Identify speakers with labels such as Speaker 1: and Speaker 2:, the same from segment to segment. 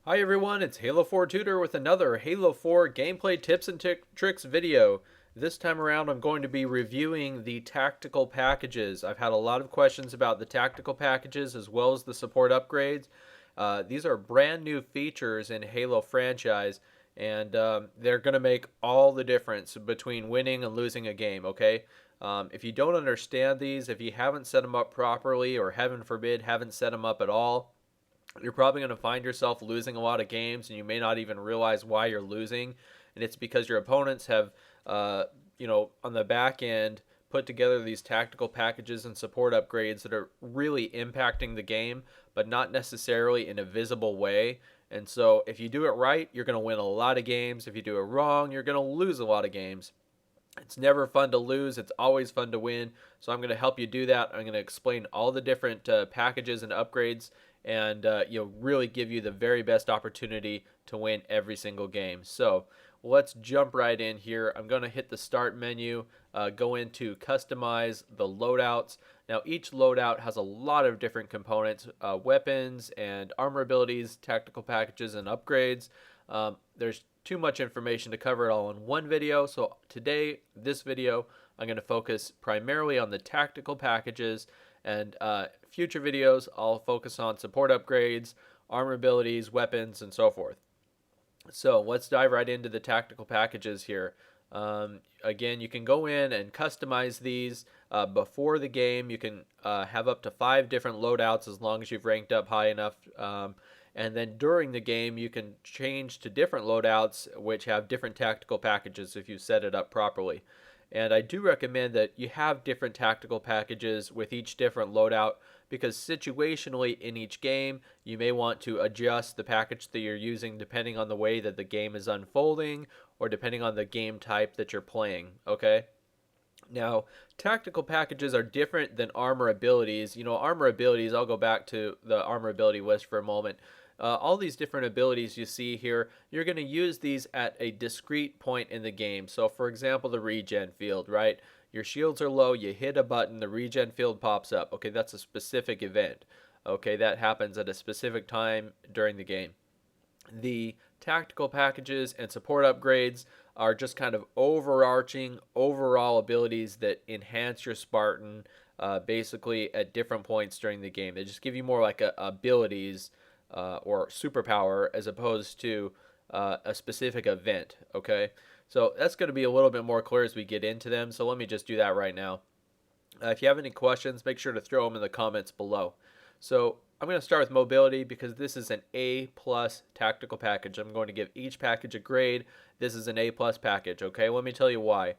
Speaker 1: Hi everyone, it's Halo 4 Tutor with another Halo 4 gameplay tips and tricks video. This time around I'm going to be reviewing the tactical packages. I've had a lot of questions about the tactical packages as well as the support upgrades. These are brand new features in Halo franchise, and they're going to make all the difference between winning and losing a game, okay? If you don't understand these, if you haven't set them up properly, or heaven forbid haven't set them up at all, you're probably going to find yourself losing a lot of games, and you may not even realize why you're losing. And it's because your opponents have, on the back end, put together these tactical packages and support upgrades that are really impacting the game, but not necessarily in a visible way. And so if you do it right, you're going to win a lot of games. If you do it wrong, you're going to lose a lot of games. It's never fun to lose. It's always fun to win. So I'm going to help you do that. I'm going to explain all the different packages and upgrades, and really give you the very best opportunity to win every single game. So let's jump right in here. I'm going to hit the start menu, go into customize the loadouts. Now each loadout has a lot of different components, weapons and armor abilities, tactical packages and upgrades. There's too much information to cover it all in one video, so today, this video, I'm going to focus primarily on the tactical packages, and future videos I'll focus on support upgrades, armor abilities, weapons, and so forth. So let's dive right into the tactical packages here. Again, you can go in and customize these before the game. You can have up to 5 different loadouts as long as you've ranked up high enough. And then during the game, you can change to different loadouts which have different tactical packages if you set it up properly. And I do recommend that you have different tactical packages with each different loadout, because situationally in each game, you may want to adjust the package that you're using depending on the way that the game is unfolding, or depending on the game type that you're playing, okay? Now, tactical packages are different than armor abilities. Armor abilities, I'll go back to the armor ability list for a moment. All these different abilities you see here, you're going to use these at a discrete point in the game. So for example, the regen field, right? Your shields are low, you hit a button, the regen field pops up. Okay, that's a specific event. Okay, that happens at a specific time during the game. The tactical packages and support upgrades are just kind of overarching overall abilities that enhance your Spartan basically at different points during the game. They just give you more like abilities or superpower as opposed to a specific event, okay? So that's going to be a little bit more clear as we get into them, so let me just do that right now. If you have any questions, make sure to throw them in the comments below. So I'm going to start with mobility because this is an A+ tactical package. I'm going to give each package a grade. This is an A+ package, okay? Let me tell you why.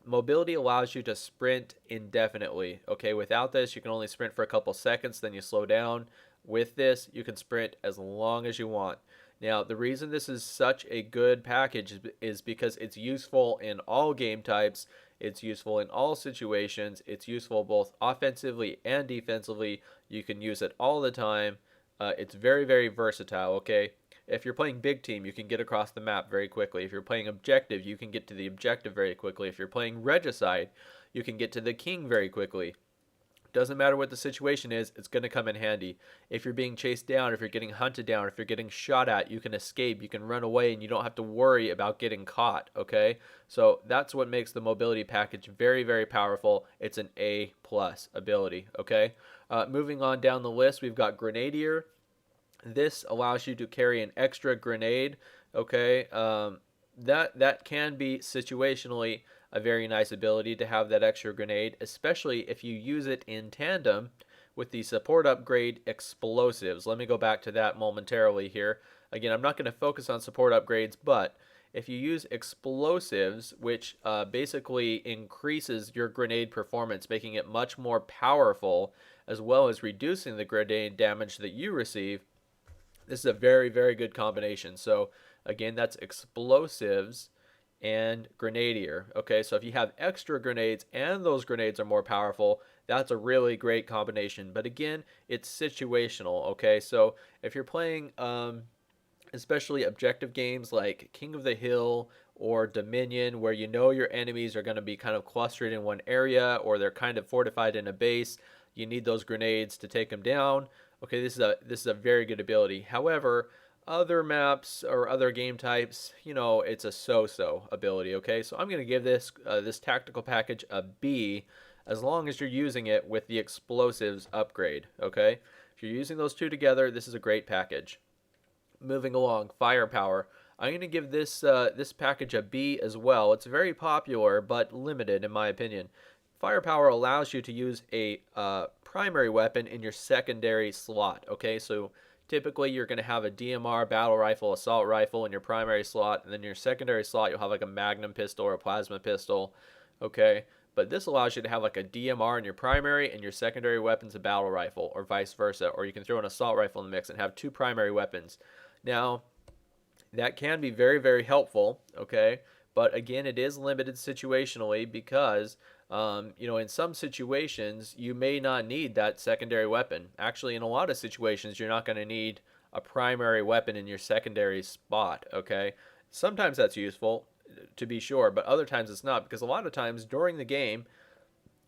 Speaker 1: Mobility allows you to sprint indefinitely, okay? Without this, you can only sprint for a couple seconds, then you slow down. With this, you can sprint as long as you want. Now, the reason this is such a good package is because it's useful in all game types. It's useful in all situations. It's useful both offensively and defensively. You can use it all the time. It's very, very versatile, okay? If you're playing big team, you can get across the map very quickly. If you're playing objective, you can get to the objective very quickly. If you're playing regicide, you can get to the king very quickly. Doesn't matter what the situation is, it's going to come in handy. If you're being chased down, if you're getting hunted down, if you're getting shot at, you can escape, you can run away, and you don't have to worry about getting caught, okay? So that's what makes the mobility package very, very powerful. It's an A+ ability, okay? Moving on down the list, we've got Grenadier. This allows you to carry an extra grenade, okay? That can be situationally a very nice ability to have that extra grenade, especially if you use it in tandem with the support upgrade explosives. Let me go back to that momentarily here. Again, I'm not going to focus on support upgrades, but if you use explosives, which basically increases your grenade performance, making it much more powerful, as well as reducing the grenade damage that you receive, this is a very, very good combination. So again, that's explosives and grenadier. Okay, so if you have extra grenades and those grenades are more powerful, that's a really great combination. But again, it's situational. Okay, so if you're playing especially objective games like King of the Hill or Dominion, where you know your enemies are going to be kind of clustered in one area, or they're kind of fortified in a base, you need those grenades to take them down. Okay, this is a very good ability. However, Other maps or other game types, it's a so-so ability, okay? So I'm going to give this tactical package a B as long as you're using it with the explosives upgrade, okay? If you're using those two together, this is a great package. Moving along, firepower. I'm going to give this package a B as well. It's very popular but limited in my opinion. Firepower allows you to use a primary weapon in your secondary slot, okay? So typically you're going to have a DMR, battle rifle, assault rifle in your primary slot, and then in your secondary slot you'll have like a magnum pistol or a plasma pistol, okay? But this allows you to have like a DMR in your primary and your secondary weapon's a battle rifle, or vice versa. Or you can throw an assault rifle in the mix and have two primary weapons. Now, that can be very, very helpful, okay? But again, it is limited situationally because, in some situations, you may not need that secondary weapon. Actually, in a lot of situations, you're not going to need a primary weapon in your secondary spot, okay? Sometimes that's useful, to be sure, but other times it's not, because a lot of times during the game,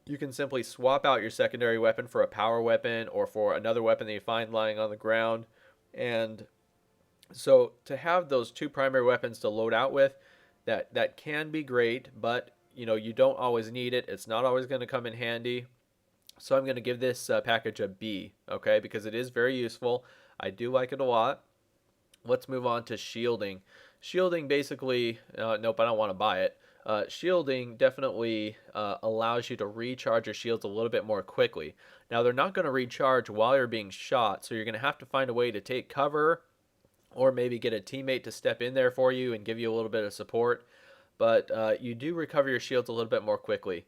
Speaker 1: you can simply swap out your secondary weapon for a power weapon or for another weapon that you find lying on the ground. And so to have those two primary weapons to load out with, that can be great, but you don't always need it. It's not always going to come in handy. So I'm going to give this package a B, okay, because it is very useful. I do like it a lot. Let's move on to shielding. Shielding basically, nope, I don't want to buy it. Shielding definitely allows you to recharge your shields a little bit more quickly. Now, they're not going to recharge while you're being shot, so you're going to have to find a way to take cover or maybe get a teammate to step in there for you and give you a little bit of support. But you do recover your shields a little bit more quickly.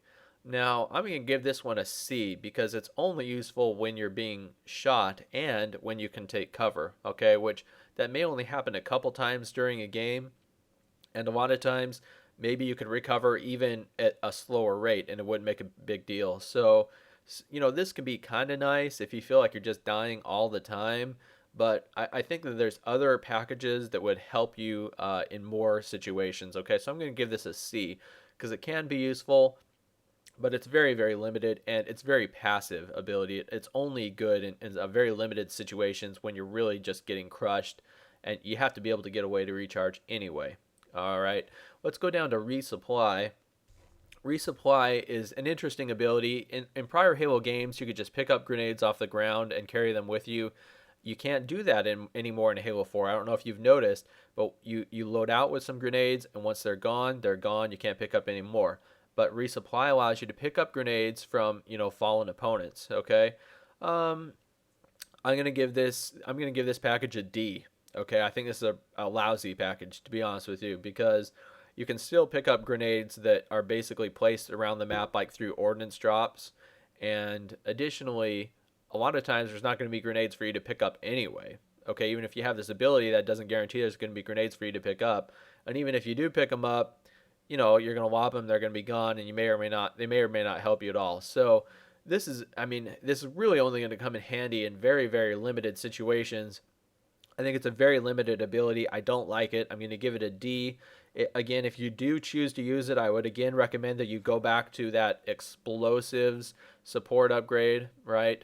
Speaker 1: Now, I'm going to give this one a C because it's only useful when you're being shot and when you can take cover, okay? Which that may only happen a couple times during a game, and a lot of times maybe you could recover even at a slower rate and it wouldn't make a big deal. So, this can be kind of nice if you feel like you're just dying all the time, but I think that there's other packages that would help you in more situations, okay? So I'm going to give this a C because it can be useful, but it's very, very limited, and it's very passive ability. It's only good in a very limited situations when you're really just getting crushed, and you have to be able to get away to recharge anyway. All right, let's go down to resupply. Resupply is an interesting ability. In prior Halo games, you could just pick up grenades off the ground and carry them with you. You can't do that anymore in Halo 4. I don't know if you've noticed, but you load out with some grenades, and once they're gone, they're gone. You can't pick up any more. But resupply allows you to pick up grenades from fallen opponents. Okay, I'm gonna give this package a D. Okay, I think this is a lousy package, to be honest with you, because you can still pick up grenades that are basically placed around the map like through ordnance drops, and additionally, a lot of times there's not going to be grenades for you to pick up anyway. Okay, even if you have this ability, that doesn't guarantee there's going to be grenades for you to pick up, and even if you do pick them up, you're going to lob them, they're going to be gone, and they may or may not help you at all. So this is really only going to come in handy in very, very limited situations. I think it's a very limited ability. I don't like it. I'm going to give it a D. Again, if you do choose to use it, I would again recommend that you go back to that explosives support upgrade, right?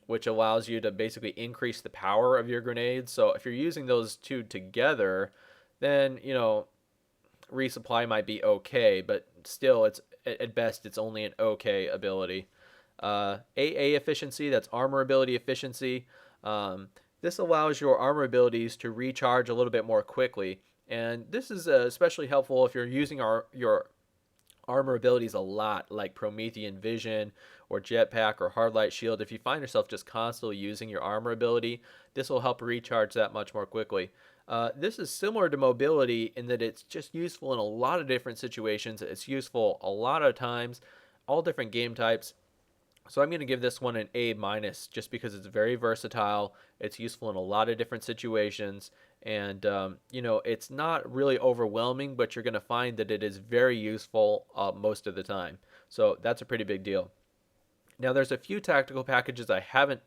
Speaker 1: Which allows you to basically increase the power of your grenades. So if you're using those two together, then resupply might be okay, but still, it's at best it's only an okay ability. AA efficiency, that's armor ability efficiency. This allows your armor abilities to recharge a little bit more quickly, and this is especially helpful if you're using your armor abilities a lot, like Promethean Vision or Jetpack or Hard Light Shield. If you find yourself just constantly using your armor ability, this will help recharge that much more quickly. This is similar to mobility in that it's just useful in a lot of different situations. It's useful a lot of times, all different game types. So I'm going to give this one an A minus just because it's very versatile. It's useful in a lot of different situations. And, it's not really overwhelming, but you're going to find that it is very useful most of the time. So that's a pretty big deal. Now, there's a few tactical packages I haven't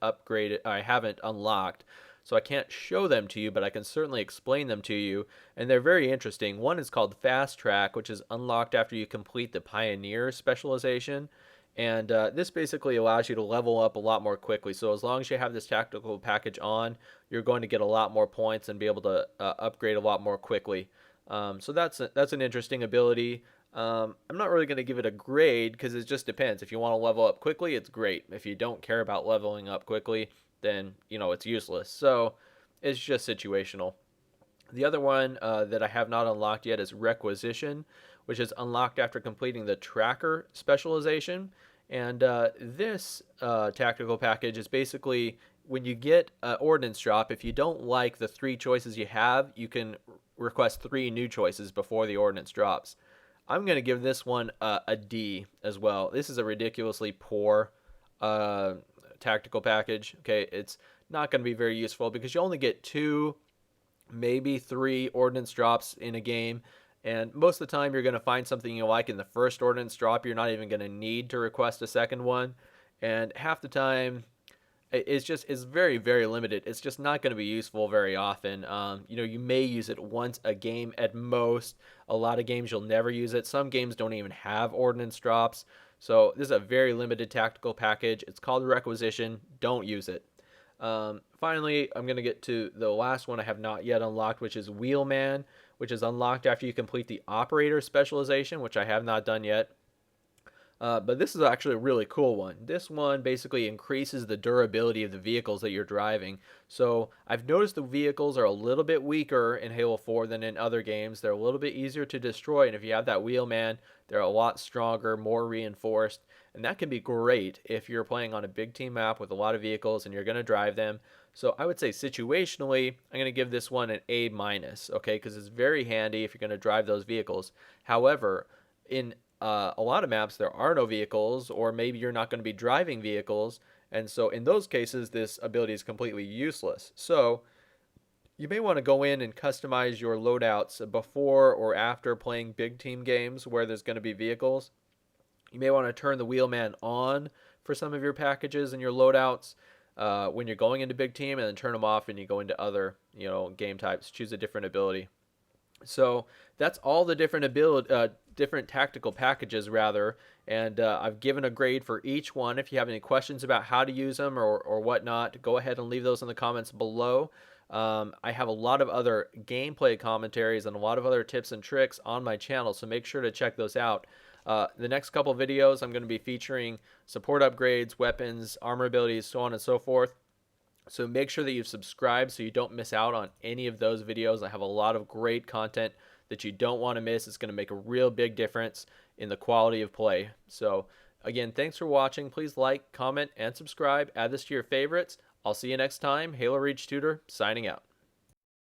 Speaker 1: unlocked, so I can't show them to you, but I can certainly explain them to you, and they're very interesting. One is called Fast Track, which is unlocked after you complete the Pioneer specialization, And this basically allows you to level up a lot more quickly. So as long as you have this tactical package on, you're going to get a lot more points and be able to upgrade a lot more quickly. So that's an interesting ability. I'm not really going to give it a grade because it just depends. If you want to level up quickly, it's great. If you don't care about leveling up quickly, then it's useless. So it's just situational. The other one that I have not unlocked yet is Requisition, which is unlocked after completing the Tracker specialization. And this tactical package is basically when you get an ordnance drop, if you don't like the 3 choices you have, you can request 3 new choices before the ordnance drops. I'm going to give this one a D as well. This is a ridiculously poor tactical package. Okay, it's not going to be very useful because you only get 2, maybe 3 ordnance drops in a game, and most of the time you're going to find something you like in the first ordnance drop. You're not even going to need to request a second one, and half the time it's very, very limited. It's just not going to be useful very often. You may use it once a game at most. A lot of games you'll never use it. Some games don't even have ordnance drops. So this is a very limited tactical package. It's called Requisition. Don't use it. Finally, I'm going to get to the last one I have not yet unlocked, which is Wheelman, which is unlocked after you complete the Operator specialization, which I have not done yet. But this is actually a really cool one. This one basically increases the durability of the vehicles that you're driving. So I've noticed the vehicles are a little bit weaker in Halo 4 than in other games. They're a little bit easier to destroy, and if you have that Wheelman, they're a lot stronger, more reinforced, and that can be great if you're playing on a big team map with a lot of vehicles and you're going to drive them. So I would say situationally, I'm going to give this one an A-, okay, because it's very handy if you're going to drive those vehicles. However, in a lot of maps there are no vehicles, or maybe you're not going to be driving vehicles, and so in those cases this ability is completely useless. So you may want to go in and customize your loadouts before or after playing big team games where there's going to be vehicles. You may want to turn the Wheelman on for some of your packages and your loadouts when you're going into big team, and then turn them off when you go into other game types. Choose a different ability. So that's all the different tactical packages rather, and I've given a grade for each one. If you have any questions about how to use them or whatnot, go ahead and leave those in the comments below. I have a lot of other gameplay commentaries and a lot of other tips and tricks on my channel, so make sure to check those out. The next couple videos I'm going to be featuring support upgrades, weapons, armor abilities, so on and so forth. So make sure that you've subscribed so you don't miss out on any of those videos. I have a lot of great content that you don't want to miss. It's going to make a real big difference in the quality of play. So again, thanks for watching. Please like, comment, and subscribe. Add this to your favorites. I'll see you next time. Halo Reach Tutor signing out.